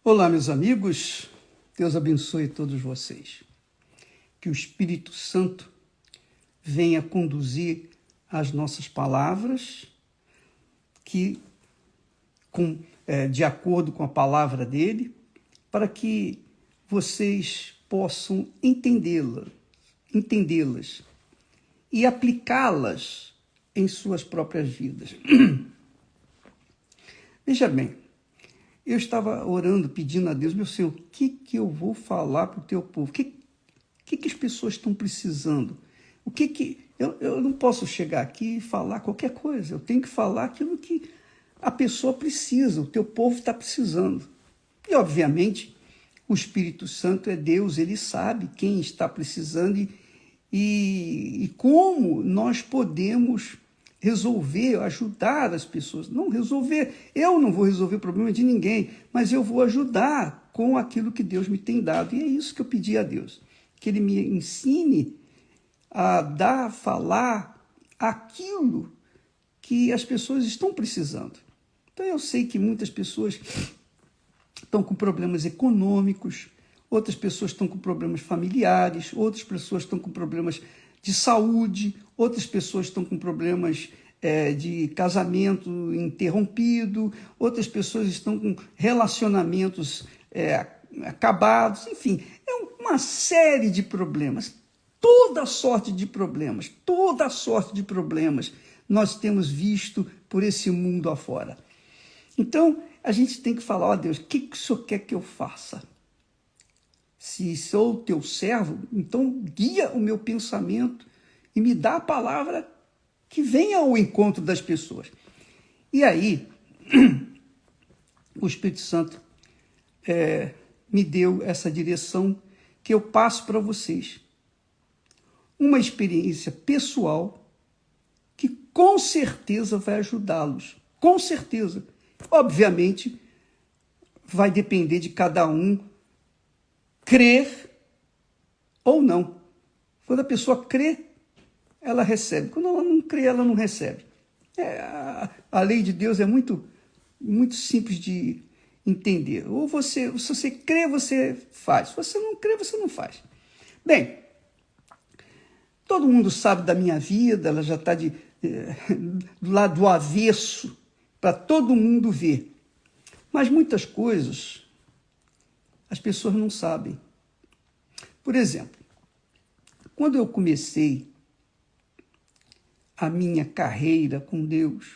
Olá, meus amigos, Deus abençoe todos vocês. Que o Espírito Santo venha conduzir as nossas palavras, de acordo com a palavra dele, para que vocês possam entendê-las e aplicá-las em suas próprias vidas. Veja bem, eu estava orando, pedindo a Deus, meu Senhor, o que eu vou falar para o teu povo? O que as pessoas estão precisando? Eu não posso chegar aqui e falar qualquer coisa, eu tenho que falar aquilo que a pessoa precisa, o teu povo está precisando. E, obviamente, o Espírito Santo é Deus, ele sabe quem está precisando e como nós podemos resolver, ajudar as pessoas. Não resolver, eu não vou resolver o problema de ninguém, mas eu vou ajudar com aquilo que Deus me tem dado. E é isso que eu pedi a Deus, que Ele me ensine a falar aquilo que as pessoas estão precisando. Então eu sei que muitas pessoas estão com problemas econômicos, outras pessoas estão com problemas familiares, outras pessoas estão com problemas de saúde, outras pessoas estão com problemas de casamento interrompido, outras pessoas estão com relacionamentos acabados, enfim, é uma série de problemas, toda sorte de problemas nós temos visto por esse mundo afora. Então, a gente tem que falar, ó Deus, o que o Senhor quer que eu faça? Se sou teu servo, então guia o meu pensamento e me dá a palavra que venha ao encontro das pessoas. E aí, o Espírito Santo me deu essa direção que eu passo para vocês. Uma experiência pessoal que com certeza vai ajudá-los. Com certeza. Obviamente, vai depender de cada um crer ou não. Quando a pessoa crê, ela recebe. Quando ela não crê, ela não recebe. A lei de Deus é muito, muito simples de entender. Ou se você crê, você faz. Se você não crê, você não faz. Bem, todo mundo sabe da minha vida, ela já está do lado do avesso, para todo mundo ver. Mas muitas coisas as pessoas não sabem. Por exemplo, quando eu comecei a minha carreira com Deus,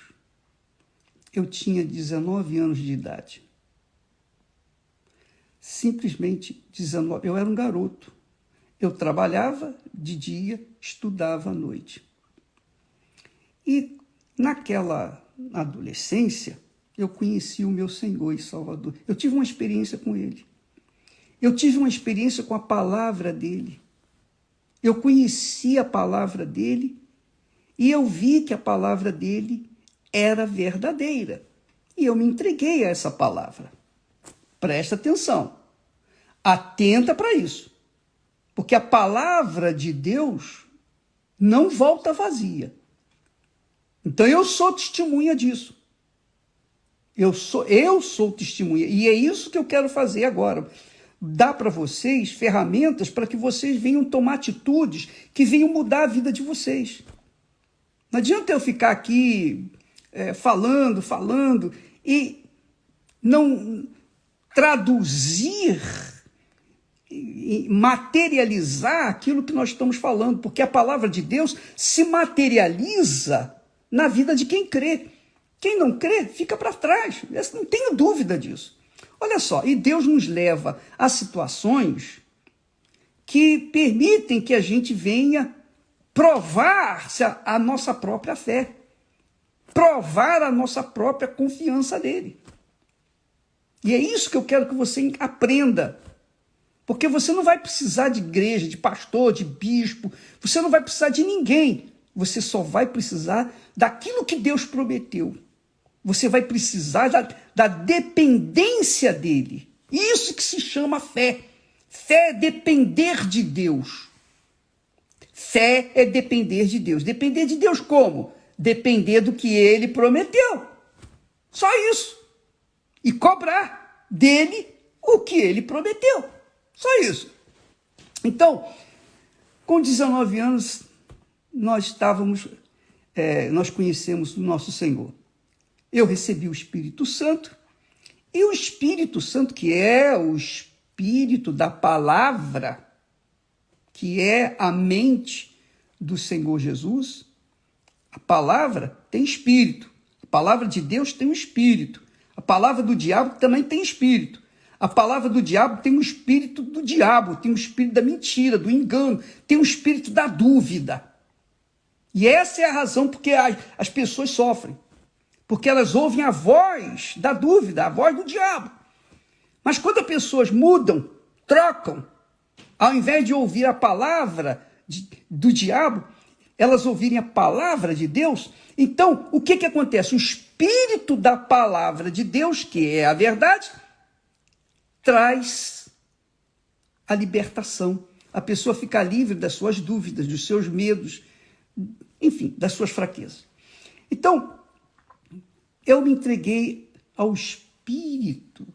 eu tinha 19 anos de idade. Simplesmente 19. Eu era um garoto. Eu trabalhava de dia, estudava à noite. E naquela adolescência, eu conheci o meu Senhor e Salvador. Eu tive uma experiência com Ele. Eu tive uma experiência com a palavra dele. Eu conheci a palavra dele e eu vi que a palavra dele era verdadeira. E eu me entreguei a essa palavra. Presta atenção. Atenta para isso. Porque a palavra de Deus não volta vazia. Então eu sou testemunha disso. Eu sou testemunha. E é isso que eu quero fazer agora. Dar para vocês ferramentas para que vocês venham tomar atitudes que venham mudar a vida de vocês. Não adianta eu ficar aqui falando e não traduzir e materializar aquilo que nós estamos falando, porque a palavra de Deus se materializa na vida de quem crê. Quem não crê, fica para trás. Eu não tenho dúvida disso. Olha só, e Deus nos leva a situações que permitem que a gente venha provar a nossa própria fé, provar a nossa própria confiança nele. E é isso que eu quero que você aprenda, porque você não vai precisar de igreja, de pastor, de bispo, você não vai precisar de ninguém, você só vai precisar daquilo que Deus prometeu. Você vai precisar da dependência dele. Isso que se chama fé. Fé é depender de Deus. Fé é depender de Deus. Depender de Deus como? Depender do que ele prometeu. Só isso. E cobrar dele o que ele prometeu. Só isso. Então, com 19 anos, nós conhecemos o nosso Senhor. Eu recebi o Espírito Santo, e o Espírito Santo, que é o Espírito da palavra, que é a mente do Senhor Jesus, a palavra tem espírito, a palavra de Deus tem um espírito, a palavra do diabo também tem espírito, a palavra do diabo tem um espírito do diabo, tem um espírito da mentira, do engano, tem um espírito da dúvida. E essa é a razão porque as pessoas sofrem, porque elas ouvem a voz da dúvida, a voz do diabo. Mas quando as pessoas mudam, trocam, ao invés de ouvir a palavra do diabo, elas ouvirem a palavra de Deus, então o que acontece? O espírito da palavra de Deus, que é a verdade, traz a libertação. A pessoa fica livre das suas dúvidas, dos seus medos, enfim, das suas fraquezas. Então, eu me entreguei ao Espírito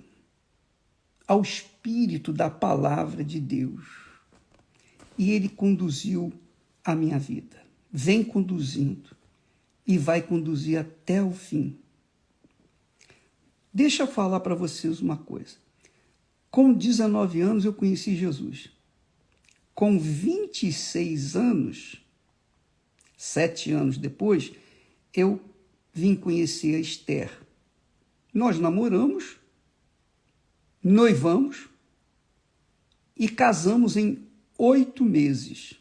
da palavra de Deus. E ele conduziu a minha vida. Vem conduzindo e vai conduzir até o fim. Deixa eu falar para vocês uma coisa. Com 19 anos eu conheci Jesus. Com 26 anos, 7 anos depois, eu vim conhecer a Esther. Nós namoramos, noivamos e casamos em 8 meses.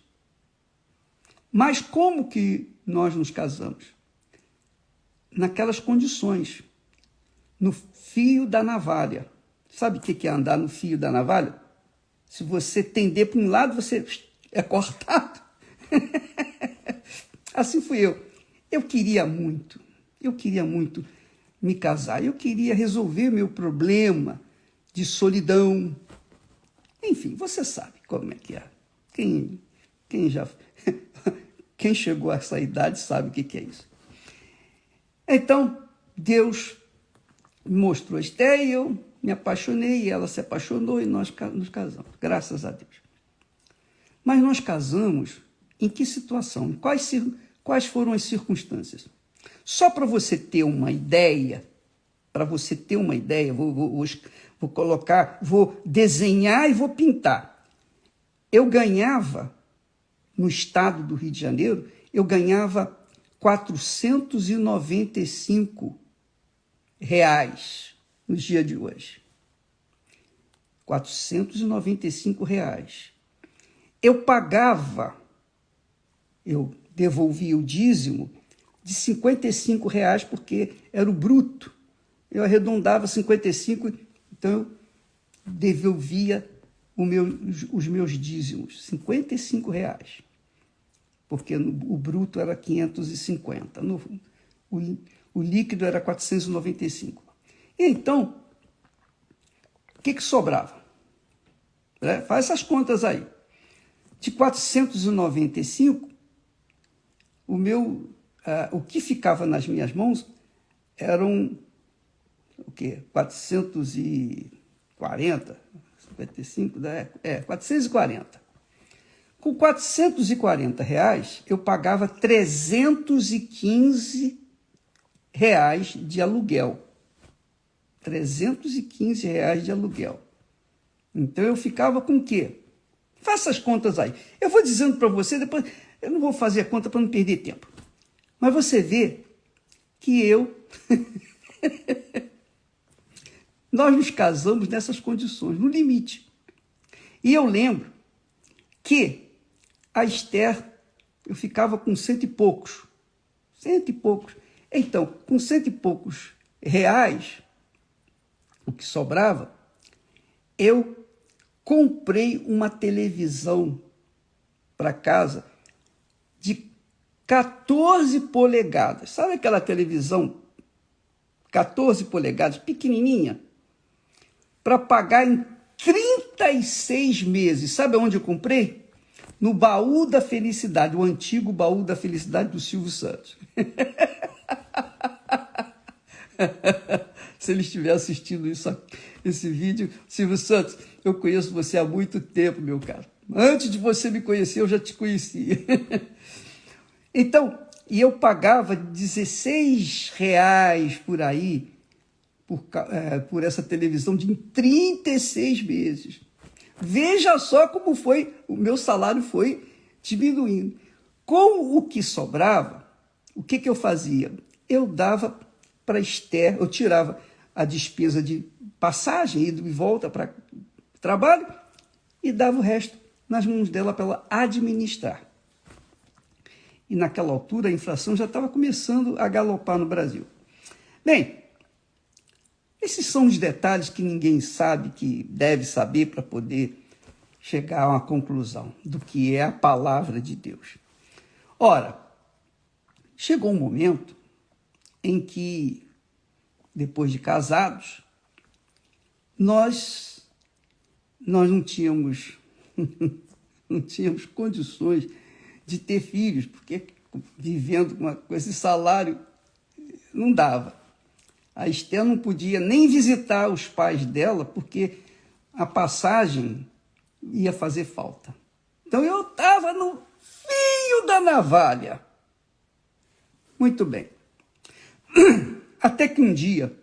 Mas como que nós nos casamos? Naquelas condições, no fio da navalha. Sabe o que é andar no fio da navalha? Se você tender para um lado, você é cortado. Assim fui eu. Eu queria muito me casar. Eu queria resolver meu problema de solidão. Enfim, você sabe como é que é. Quem chegou a essa idade sabe o que é isso. Então, Deus me mostrou a Esther e eu me apaixonei, e ela se apaixonou e nós nos casamos, graças a Deus. Mas nós casamos em que situação? Quais foram as circunstâncias? Só para você ter uma ideia, vou colocar, vou desenhar e vou pintar. Eu ganhava, no estado do Rio de Janeiro, eu ganhava R$ 495 nos dias de hoje. R$ 495. Eu devolvia o dízimo de R$ 55, porque era o bruto. Eu arredondava 55, então eu devolvia os meus dízimos, R$ 55, porque o bruto era 550, o líquido era 495. E então, o que sobrava? Faz essas contas aí. De 495, o que ficava nas minhas mãos eram o quê? 440, 55, 440. Com R$ 440, eu pagava R$ 315 de aluguel. R$ 315 de aluguel. Então eu ficava com o quê? Faça as contas aí. Eu vou dizendo para você, depois eu não vou fazer a conta para não perder tempo. Mas você vê que nós nos casamos nessas condições, no limite. E eu lembro que a Esther, eu ficava com cento e poucos. Então, com cento e poucos reais, o que sobrava, eu comprei uma televisão para casa de 14 polegadas. Sabe aquela televisão 14 polegadas, pequenininha? Para pagar em 36 meses. Sabe onde eu comprei? No Baú da Felicidade, o antigo Baú da Felicidade do Silvio Santos. Se ele estiver assistindo isso, esse vídeo. Silvio Santos, eu conheço você há muito tempo, meu caro. Antes de você me conhecer, eu já te conhecia. Então, e eu pagava R$16 por aí, por essa televisão de 36 meses. Veja só como foi, o meu salário foi diminuindo. Com o que sobrava, o que eu fazia? Eu dava para Esther, eu tirava a despesa de passagem, ida e volta para o trabalho, e dava o resto nas mãos dela para ela administrar. E naquela altura a inflação já estava começando a galopar no Brasil. Bem, esses são os detalhes que ninguém sabe, que deve saber para poder chegar a uma conclusão do que é a palavra de Deus. Ora, chegou um momento em que, depois de casados, nós não tínhamos, não tínhamos condições de ter filhos, porque vivendo com esse salário não dava. A Esther não podia nem visitar os pais dela, porque a passagem ia fazer falta. Então eu estava no fio da navalha. Muito bem. Até que um dia,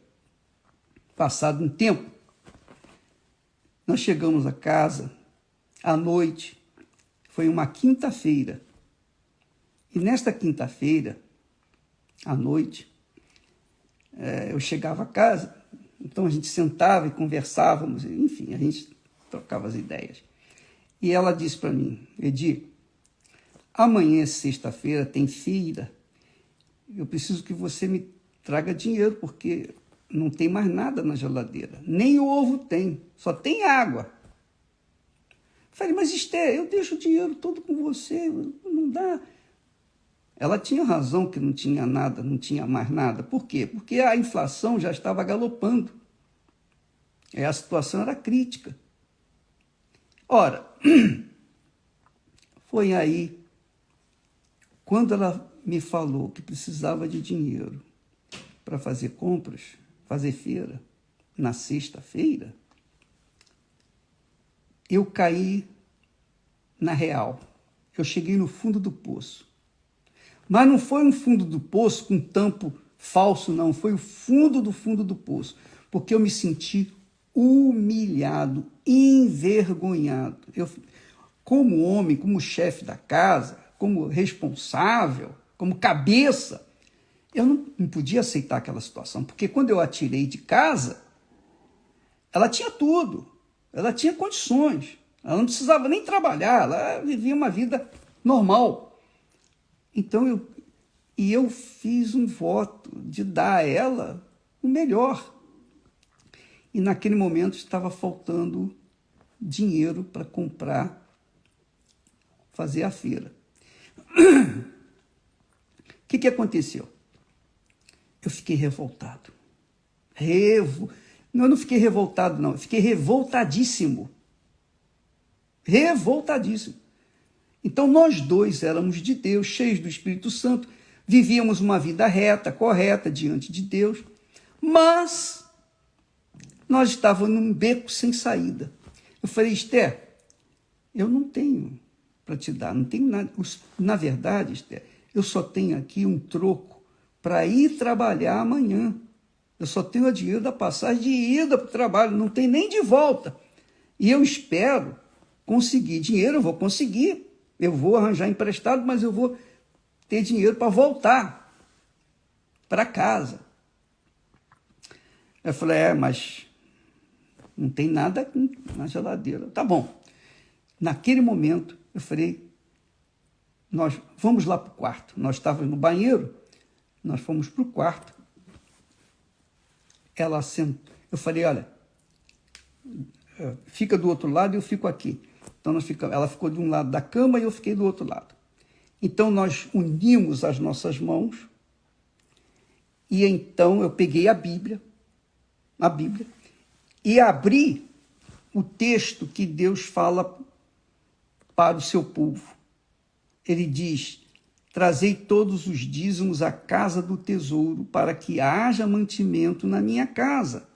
passado um tempo, nós chegamos a casa à noite, foi uma quinta-feira. E nesta quinta-feira, à noite, eu chegava a casa, então a gente sentava e conversávamos, enfim, a gente trocava as ideias. E ela disse para mim, Edir, amanhã, sexta-feira, tem feira, eu preciso que você me traga dinheiro, porque não tem mais nada na geladeira, nem ovo tem, só tem água. Falei, mas Esther, eu deixo o dinheiro todo com você, não dá. Ela tinha razão que não tinha nada, não tinha mais nada. Por quê? Porque a inflação já estava galopando. A situação era crítica. Ora, foi aí, quando ela me falou que precisava de dinheiro para fazer compras, fazer feira, na sexta-feira, eu caí na real. Eu cheguei no fundo do poço. Mas não foi um fundo do poço com tampo falso, não. Foi o fundo do poço. Porque eu me senti humilhado, envergonhado. Eu, como homem, como chefe da casa, como responsável, como cabeça, eu não podia aceitar aquela situação. Porque quando eu a tirei de casa, ela tinha tudo. Ela tinha condições. Ela não precisava nem trabalhar. Ela vivia uma vida normal. Então, eu fiz um voto de dar a ela o melhor. E naquele momento estava faltando dinheiro para comprar, fazer a feira. O que aconteceu? Eu fiquei revoltado. Não, eu não fiquei revoltado, não. Eu fiquei revoltadíssimo. Revoltadíssimo. Então, nós dois éramos de Deus, cheios do Espírito Santo, vivíamos uma vida reta, correta, diante de Deus, mas nós estávamos num beco sem saída. Eu falei, Esther, eu não tenho para te dar, não tenho nada. Na verdade, Esther, eu só tenho aqui um troco para ir trabalhar amanhã. Eu só tenho o dinheiro da passagem de ida para o trabalho, não tem nem de volta. E eu espero conseguir dinheiro, eu vou conseguir. Eu vou arranjar emprestado, mas eu vou ter dinheiro para voltar para casa. Eu falei, mas não tem nada na geladeira. Tá bom. Naquele momento, eu falei, nós vamos lá para o quarto. Nós estávamos no banheiro, nós fomos para o quarto. Ela sentou. Eu falei, olha, fica do outro lado e eu fico aqui. Então, ela ficou de um lado da cama e eu fiquei do outro lado. Então, nós unimos as nossas mãos e então eu peguei a Bíblia, e abri o texto que Deus fala para o seu povo. Ele diz, trazei todos os dízimos à casa do tesouro para que haja mantimento na minha casa.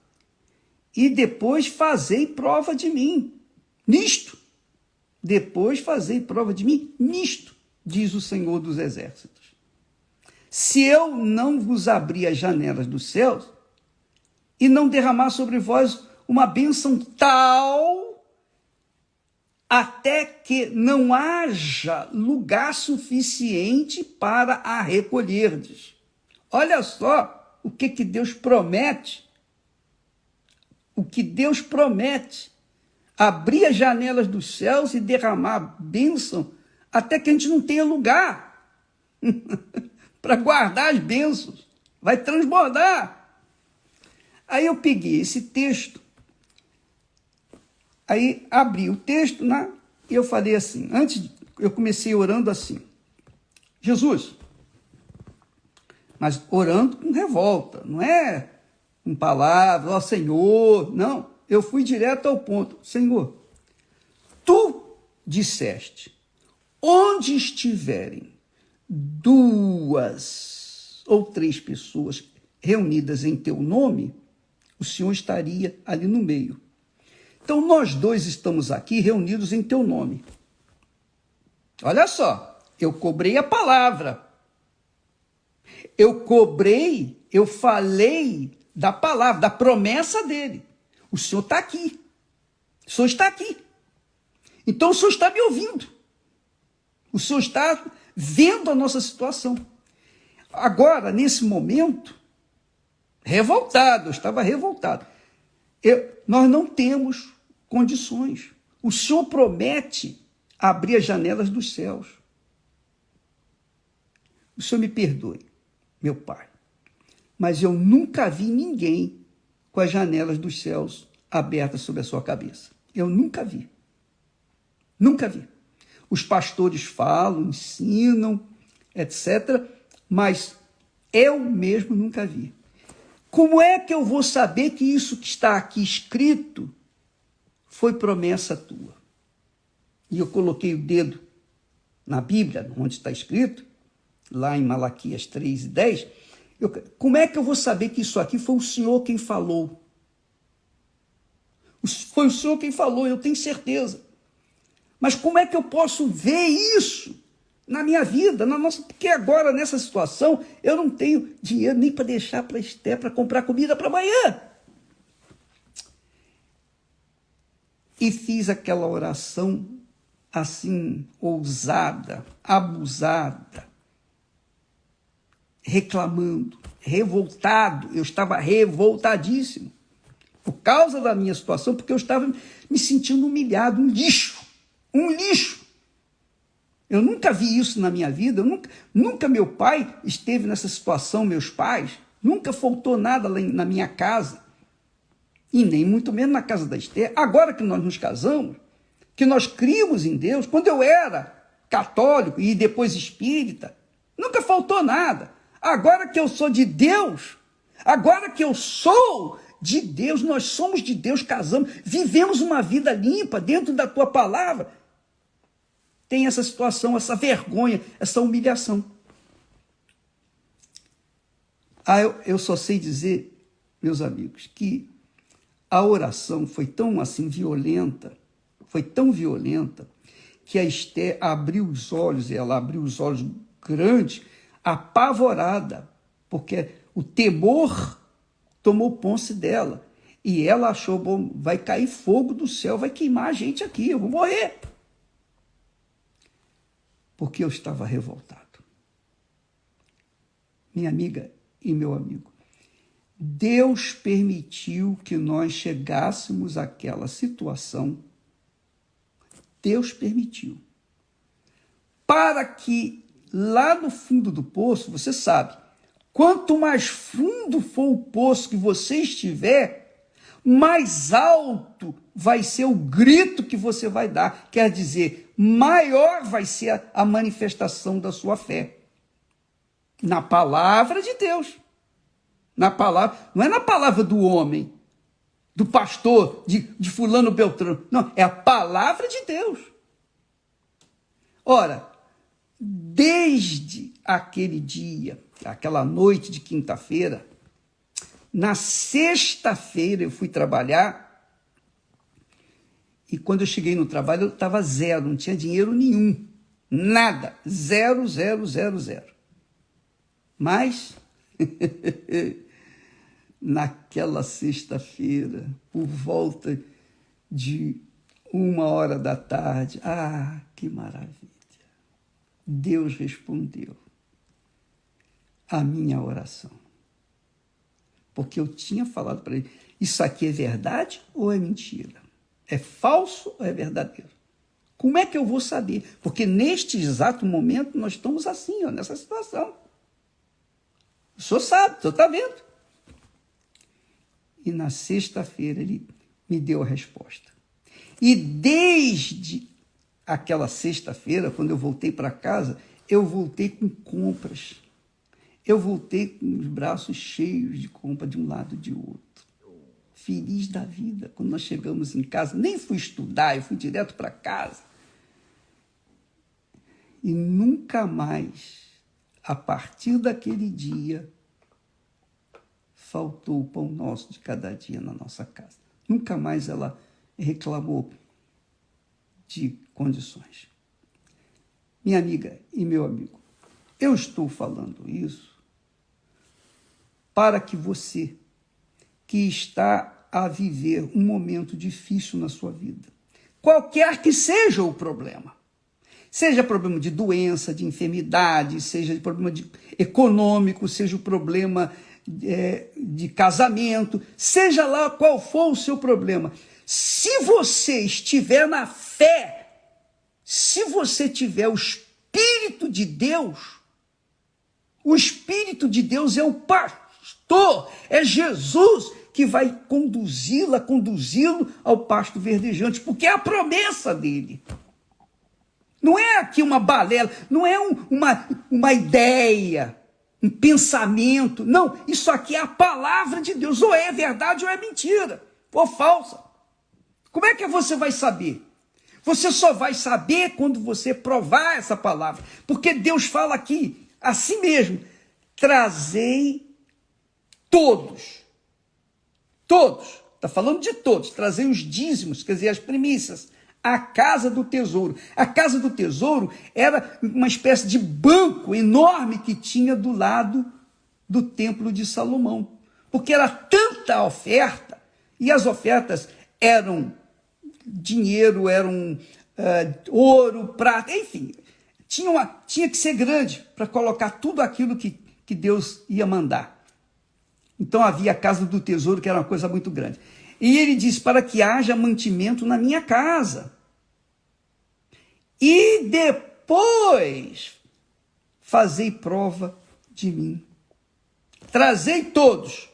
e depois fazei prova de mim nisto. Depois fazei prova de mim nisto, diz o Senhor dos Exércitos. Se eu não vos abrir as janelas dos céus e não derramar sobre vós uma bênção tal, até que não haja lugar suficiente para a recolherdes. Olha só o que Deus promete. O que Deus promete. Abrir as janelas dos céus e derramar bênção até que a gente não tenha lugar para guardar as bênçãos. Vai transbordar. Aí eu peguei esse texto, aí abri o texto, né, e eu falei assim, eu comecei orando assim, Jesus, mas orando com revolta, não é com palavras, ó Senhor, não, eu fui direto ao ponto, Senhor, tu disseste, onde estiverem 2 ou 3 pessoas reunidas em teu nome, o Senhor estaria ali no meio. Então, nós 2 estamos aqui reunidos em teu nome. Olha só, eu cobrei a palavra. Eu falei da palavra, da promessa dele. O Senhor está aqui. O Senhor está aqui. Então, o Senhor está me ouvindo. O Senhor está vendo a nossa situação. Agora, nesse momento, revoltado, eu estava revoltado. Nós não temos condições. O Senhor promete abrir as janelas dos céus. O Senhor me perdoe, meu Pai, mas eu nunca vi ninguém com as janelas dos céus abertas sobre a sua cabeça. Eu nunca vi. Nunca vi. Os pastores falam, ensinam, etc., mas eu mesmo nunca vi. Como é que eu vou saber que isso que está aqui escrito foi promessa tua? E eu coloquei o dedo na Bíblia, onde está escrito, lá em Malaquias 3:10. Como é que eu vou saber que isso aqui foi o Senhor quem falou? Foi o Senhor quem falou, eu tenho certeza. Mas como é que eu posso ver isso na minha vida, porque agora, nessa situação, eu não tenho dinheiro nem para deixar para Esté, para comprar comida para amanhã. E fiz aquela oração assim, ousada, abusada, reclamando, revoltado. Eu estava revoltadíssimo por causa da minha situação, porque eu estava me sentindo humilhado, um lixo. Eu nunca vi isso na minha vida, nunca meu pai esteve nessa situação, meus pais, nunca faltou nada lá na minha casa, e nem muito menos na casa da Esté. Agora que nós nos casamos, que nós criamos em Deus, quando eu era católico e depois espírita, nunca faltou nada. Agora que eu sou de Deus, agora que eu sou de Deus, nós somos de Deus, casamos, vivemos uma vida limpa dentro da tua palavra, tem essa situação, essa vergonha, essa humilhação. Eu só sei dizer, meus amigos, que a oração foi tão assim violenta, que a Esté abriu os olhos, ela abriu os olhos grandes, apavorada, porque o temor tomou posse dela. E ela achou, bom, vai cair fogo do céu, vai queimar a gente aqui, eu vou morrer. Porque eu estava revoltado. Minha amiga e meu amigo, Deus permitiu que nós chegássemos àquela situação. Deus permitiu. Para que lá no fundo do poço, você sabe, quanto mais fundo for o poço que você estiver, mais alto vai ser o grito que você vai dar. Quer dizer, maior vai ser a manifestação da sua fé. Na palavra de Deus. Na palavra, não é na palavra do homem, do pastor, de fulano Beltrano. Não, é a palavra de Deus. Ora, desde aquele dia, aquela noite de quinta-feira, Na sexta-feira eu fui trabalhar e quando eu cheguei no trabalho eu estava zero, não tinha dinheiro nenhum, nada, zero, zero, zero, zero. Mas, naquela sexta-feira, por volta de 1h da tarde, que maravilha! Deus respondeu a minha oração. Porque eu tinha falado para ele, isso aqui é verdade ou é mentira? É falso ou é verdadeiro? Como é que eu vou saber? Porque neste exato momento nós estamos assim, nessa situação. O senhor sabe, o senhor está vendo. E na sexta-feira ele me deu a resposta. E desde aquela sexta-feira, quando eu voltei para casa, eu voltei com compras. Eu voltei com os braços cheios de compra de um lado e de outro. Feliz da vida. Quando nós chegamos em casa, nem fui estudar, eu fui direto para casa. E nunca mais, a partir daquele dia, faltou o pão nosso de cada dia na nossa casa. Nunca mais ela reclamou de condições. Minha amiga e meu amigo, eu estou falando isso para que você, que está a viver um momento difícil na sua vida, qualquer que seja o problema, seja problema de doença, de enfermidade, seja problema econômico, seja o problema de casamento, seja lá qual for o seu problema, se você estiver na fé, se você tiver o Espírito de Deus, o Espírito de Deus é o pastor, é Jesus que vai conduzi-lo ao pasto verdejante, porque é a promessa dele. Não é aqui uma balela, não é uma ideia, um pensamento. Não, isso aqui é a palavra de Deus. Ou é verdade ou é mentira, ou falsa. Como é que você vai saber? Você só vai saber quando você provar essa palavra. Porque Deus fala aqui, assim mesmo, trazei todos. Todos. Está falando de todos. Trazei os dízimos, quer dizer, as primícias. A casa do tesouro. A casa do tesouro era uma espécie de banco enorme que tinha do lado do templo de Salomão. Porque era tanta oferta, e as ofertas eram dinheiro, eram ouro, prata, enfim. Tinha que ser grande para colocar tudo aquilo que Deus ia mandar. Então havia a casa do tesouro, que era uma coisa muito grande. E ele diz, para que haja mantimento na minha casa. E depois fazei prova de mim. Trazei todos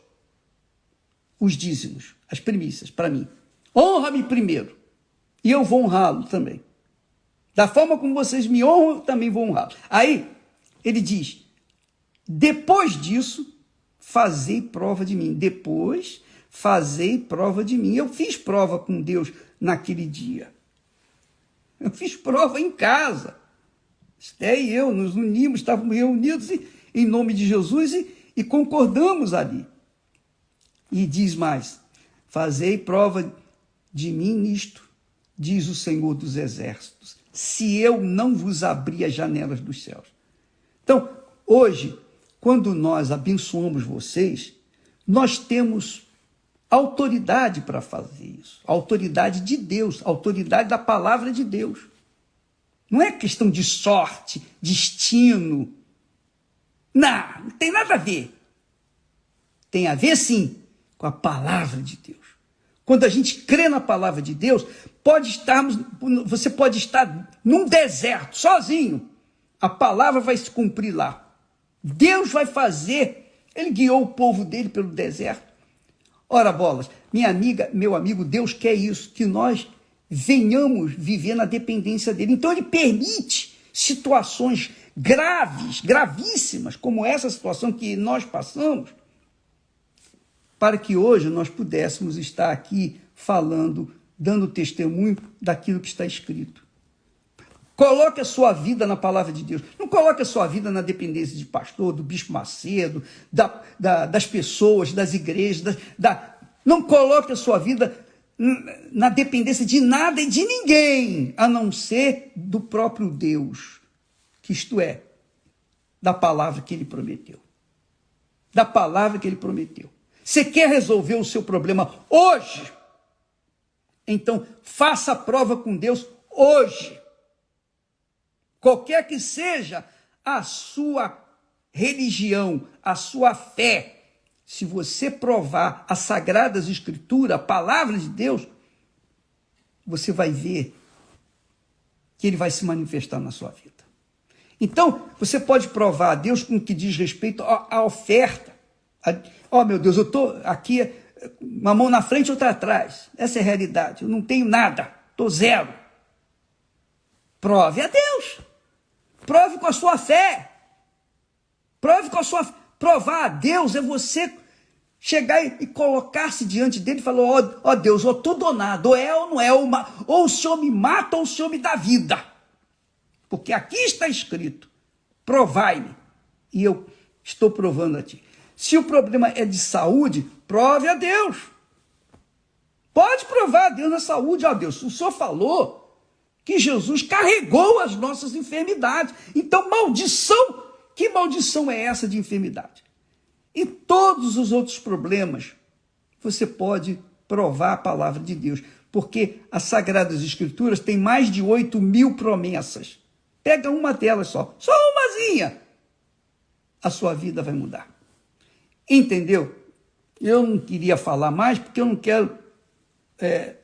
os dízimos, as primícias para mim. Honra-me primeiro, e eu vou honrá-lo também. Da forma como vocês me honram, eu também vou honrá-lo. Aí, ele diz, depois disso, fazei prova de mim. Depois, fazei prova de mim. Eu fiz prova com Deus naquele dia. Eu fiz prova em casa. Esté e eu nos unimos, estávamos reunidos em nome de Jesus e concordamos ali. E diz mais, fazei prova de mim nisto, diz o Senhor dos Exércitos, se eu não vos abrir as janelas dos céus. Então, hoje, quando nós abençoamos vocês, nós temos autoridade para fazer isso. Autoridade de Deus, autoridade da palavra de Deus. Não é questão de sorte, destino. Não tem nada a ver. Tem a ver, sim, com a palavra de Deus. Quando a gente crê na palavra de Deus, você pode estar num deserto, sozinho. A palavra vai se cumprir lá. Deus vai fazer. Ele guiou o povo dele pelo deserto. Ora, bolas, minha amiga, meu amigo, Deus quer isso, que nós venhamos viver na dependência dele. Então ele permite situações graves, gravíssimas, como essa situação que nós passamos, para que hoje nós pudéssemos estar aqui falando, dando testemunho daquilo que está escrito. Coloque a sua vida na palavra de Deus. Não coloque a sua vida na dependência de pastor, do bispo Macedo, das pessoas, das igrejas. Não coloque a sua vida na dependência de nada e de ninguém, a não ser do próprio Deus, que isto é, da palavra que ele prometeu. Da palavra que ele prometeu. Você quer resolver o seu problema hoje? Então, faça a prova com Deus hoje. Qualquer que seja a sua religião, a sua fé, se você provar as Sagradas Escrituras, a palavra de Deus, você vai ver que ele vai se manifestar na sua vida. Então, você pode provar a Deus com o que diz respeito à oferta. Meu Deus, eu estou aqui, uma mão na frente e outra atrás. Essa é a realidade. Eu não tenho nada, estou zero. Prove a Deus. Prove com a sua fé. Prove com a sua fé. Provar a Deus é você chegar e colocar-se diante dele e falar, ó Deus, eu estou donado, ou é ou não é, ou o Senhor me mata ou o Senhor me dá vida. Porque aqui está escrito, provai-me, e eu estou provando a ti. Se o problema é de saúde, prove a Deus. Pode provar a Deus na saúde. Ó Deus, o Senhor falou que Jesus carregou as nossas enfermidades. Então, maldição, que maldição é essa de enfermidade? E todos os outros problemas, você pode provar a palavra de Deus. Porque as Sagradas Escrituras têm mais de 8.000 promessas. Pega uma delas só umazinha. A sua vida vai mudar. Entendeu? Eu não queria falar mais porque eu não quero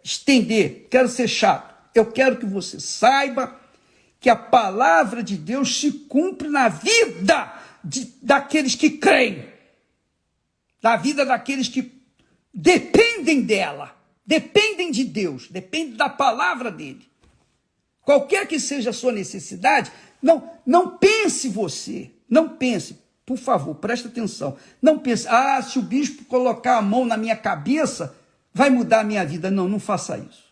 estender, quero ser chato. Eu quero que você saiba que a palavra de Deus se cumpre na vida daqueles que creem, na vida daqueles que dependem dela, dependem de Deus, dependem da palavra dele. Qualquer que seja a sua necessidade, não pense você, não pense, por favor, preste atenção, não pense, se o bispo colocar a mão na minha cabeça, vai mudar a minha vida. Não faça isso,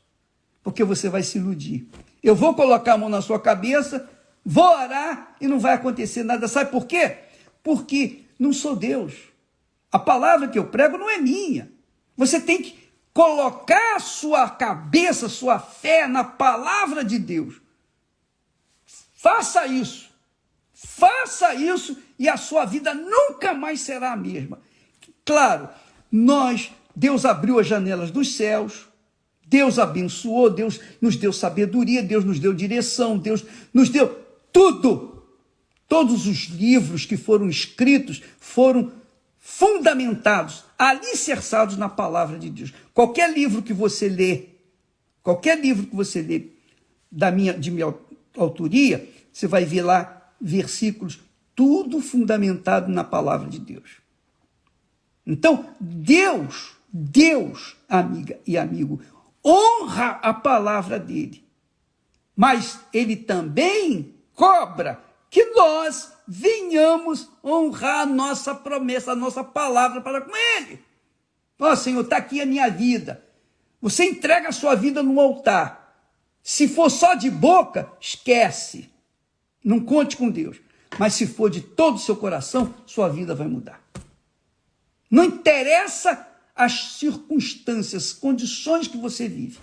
porque você vai se iludir. Eu vou colocar a mão na sua cabeça, vou orar e não vai acontecer nada. Sabe por quê? Porque não sou Deus. A palavra que eu prego não é minha. Você tem que colocar a sua cabeça, sua fé na palavra de Deus. Faça isso. Faça isso e a sua vida nunca mais será a mesma. Claro, Deus abriu as janelas dos céus, Deus abençoou, Deus nos deu sabedoria, Deus nos deu direção, Deus nos deu tudo. Todos os livros que foram escritos foram fundamentados, alicerçados na palavra de Deus. Qualquer livro que você lê de minha autoria, você vai ver lá versículos, tudo fundamentado na palavra de Deus. Então, Deus, amiga e amigo, honra a palavra dele, mas ele também cobra que nós venhamos honrar a nossa promessa, a nossa palavra para com ele. Senhor, está aqui a minha vida. Você entrega a sua vida no altar. Se for só de boca, esquece. Não conte com Deus. Mas se for de todo o seu coração, sua vida vai mudar. Não interessa as circunstâncias, condições que você vive.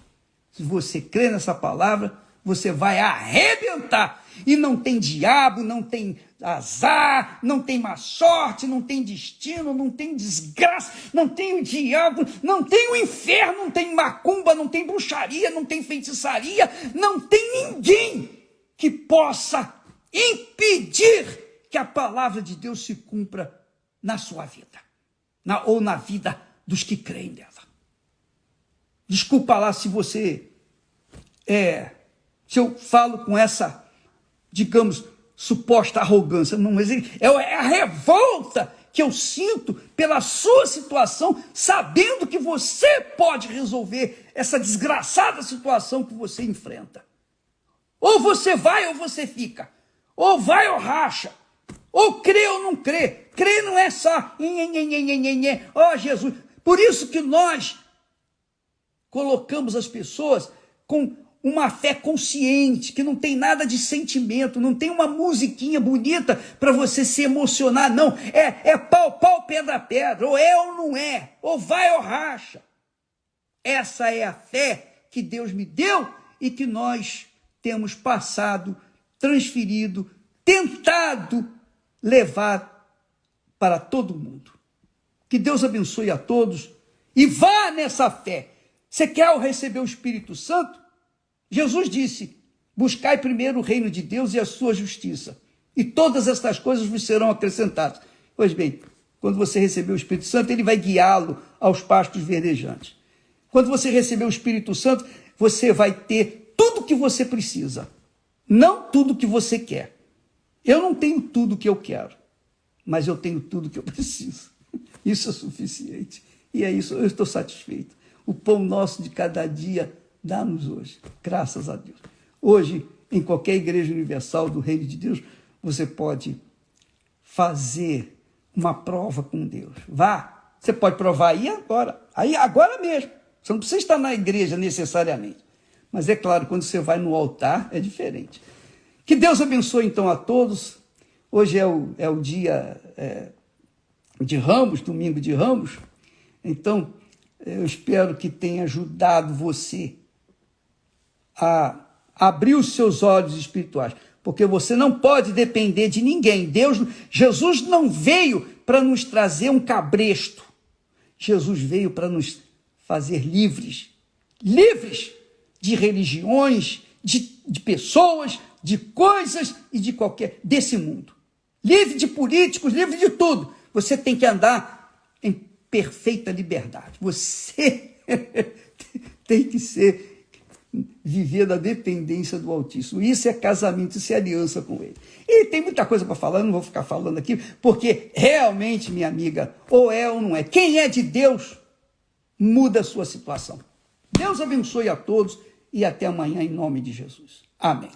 Se você crê nessa palavra, você vai arrebentar. E não tem diabo, não tem azar, não tem má sorte, não tem destino, não tem desgraça, não tem o diabo, não tem o inferno, não tem macumba, não tem bruxaria, não tem feitiçaria, não tem ninguém que possa impedir que a palavra de Deus se cumpra na sua vida, ou na vida dos que creem nela. Desculpa lá se eu falo com essa, digamos, suposta arrogância, não, mas é a revolta que eu sinto pela sua situação, sabendo que você pode resolver essa desgraçada situação que você enfrenta. Ou você vai ou você fica, ou vai ou racha, ou crê ou não crê. Crê não é só Jesus. Por isso que nós colocamos as pessoas com uma fé consciente, que não tem nada de sentimento, não tem uma musiquinha bonita para você se emocionar, não. É pau, pau, pedra, pedra, ou é ou não é, ou vai ou racha. Essa é a fé que Deus me deu e que nós temos passado, transferido, tentado levar para todo mundo. Que Deus abençoe a todos e vá nessa fé. Você quer receber o Espírito Santo? Jesus disse, buscai primeiro o reino de Deus e a sua justiça, e todas estas coisas vos serão acrescentadas. Pois bem, quando você receber o Espírito Santo, ele vai guiá-lo aos pastos verdejantes. Quando você receber o Espírito Santo, você vai ter tudo o que você precisa, não tudo o que você quer. Eu não tenho tudo o que eu quero, mas eu tenho tudo o que eu preciso. Isso é suficiente. E é isso, eu estou satisfeito. O pão nosso de cada dia dá-nos hoje, graças a Deus. Hoje, em qualquer igreja universal do Reino de Deus, você pode fazer uma prova com Deus. Vá, você pode provar aí agora mesmo. Você não precisa estar na igreja necessariamente. Mas é claro, quando você vai no altar, é diferente. Que Deus abençoe então a todos. Hoje é o dia de Ramos, domingo de Ramos. Então, eu espero que tenha ajudado você a abrir os seus olhos espirituais, porque você não pode depender de ninguém. Jesus não veio para nos trazer um cabresto. Jesus veio para nos fazer livres de religiões, de pessoas, de coisas e desse mundo. Livre de políticos, livre de tudo. Você tem que andar em perfeita liberdade. Você tem que viver da dependência do Altíssimo. Isso é casamento, isso é aliança com ele. E tem muita coisa para falar, não vou ficar falando aqui, porque realmente, minha amiga, ou é ou não é. Quem é de Deus, muda a sua situação. Deus abençoe a todos e até amanhã, em nome de Jesus. Amém.